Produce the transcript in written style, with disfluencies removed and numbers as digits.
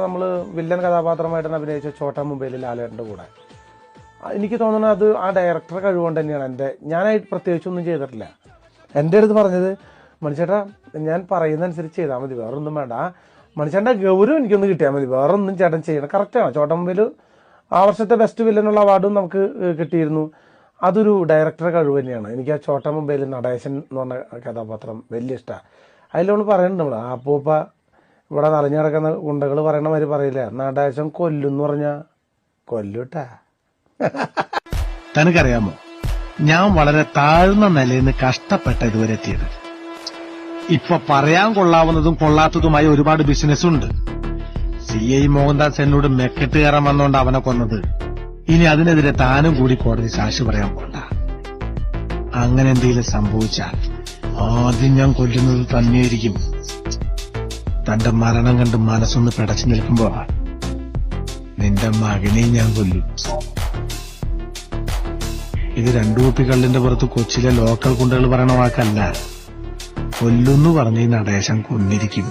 നമ്മള് വില്ലൻ കഥാപാത്രമായിട്ടാണ് അഭിനയിച്ച ചോട്ടാ മുംബൈയിൽ ലാലേട്ടന്റെ കൂടെ. എനിക്ക് തോന്നുന്നത് അത് ആ ഡയറക്ടറെ കഴിവുകൊണ്ട് തന്നെയാണ്. ഞാനായിട്ട് പ്രത്യേകിച്ചൊന്നും ചെയ്തിട്ടില്ല. എൻ്റെ അടുത്ത് പറഞ്ഞത്, മണിച്ചേട്ടാ ഞാൻ പറയുന്നതനുസരിച്ച് ചെയ്താൽ മതി, വേറെ ഒന്നും വേണ്ട. മണിച്ചേട്ടൻ്റെ ഗൗരവം എനിക്കൊന്ന് കിട്ടിയാൽ മതി, വേറെ ഒന്നും ചേട്ടൻ ചെയ്യണം. കറക്റ്റാണ്. ചോട്ടാ മുംബൈയിൽ ആ വർഷത്തെ ബെസ്റ്റ് വില്ലനുള്ള അവാർഡും നമുക്ക് കിട്ടിയിരുന്നു. അതൊരു ഡയറക്ടറെ കഴിവ് തന്നെയാണ്. എനിക്ക് ആ ചോട്ടാ മുംബൈയിൽ നടേശൻ എന്ന് പറഞ്ഞ കഥാപാത്രം വലിയ ഇഷ്ടമാണ്. അതിൽ നമ്മൾ പറയുന്നുണ്ട്, നമ്മൾ ആ അപ്പൂപ്പ ഇവിടെ നിറഞ്ഞു കിടക്കുന്ന ഗുണ്ടകൾ പറയണ മാതിരി പറയില്ല, നടേശൻ കൊല്ലുന്ന് പറഞ്ഞാൽ കൊല്ലൂട്ടാ. തനിക്കറിയാമോ, ഞാൻ വളരെ താഴ്ന്ന നിലയിൽ നിന്ന് കഷ്ടപ്പെട്ട ഇതുവരെ എത്തിയത്. ഇപ്പൊ പറയാൻ കൊള്ളാവുന്നതും കൊള്ളാത്തതുമായ ഒരുപാട് ബിസിനസ് ഉണ്ട്. CI മോഹൻദാസ് എന്നോട് മെക്കെട്ട് കയറാൻ വന്നോണ്ട് അവനെ കൊന്നത്. ഇനി അതിനെതിരെ താനും കൂടി കോടതി സാക്ഷി പറയാൻ പോണ്ട. അങ്ങനെ എന്തെങ്കിലും സംഭവിച്ചാൽ ആദ്യം ഞാൻ കൊല്ലുന്നത് തന്നെയായിരിക്കും. തന്റെ മരണം കണ്ട് മനസ്സൊന്ന് പിടച്ചു നിൽക്കുമ്പോ നിന്റെ മകനെയും ഞാൻ കൊല്ലും. ഇത് 2 കുപ്പി കള്ളിന്റെ പുറത്ത് കൊച്ചിയിലെ ലോക്കൽ ഗുണ്ടകൾ പറയണ വാക്കല്ല. കൊല്ലുന്നു പറഞ്ഞ് നടേശൻ കൊന്നിരിക്കും.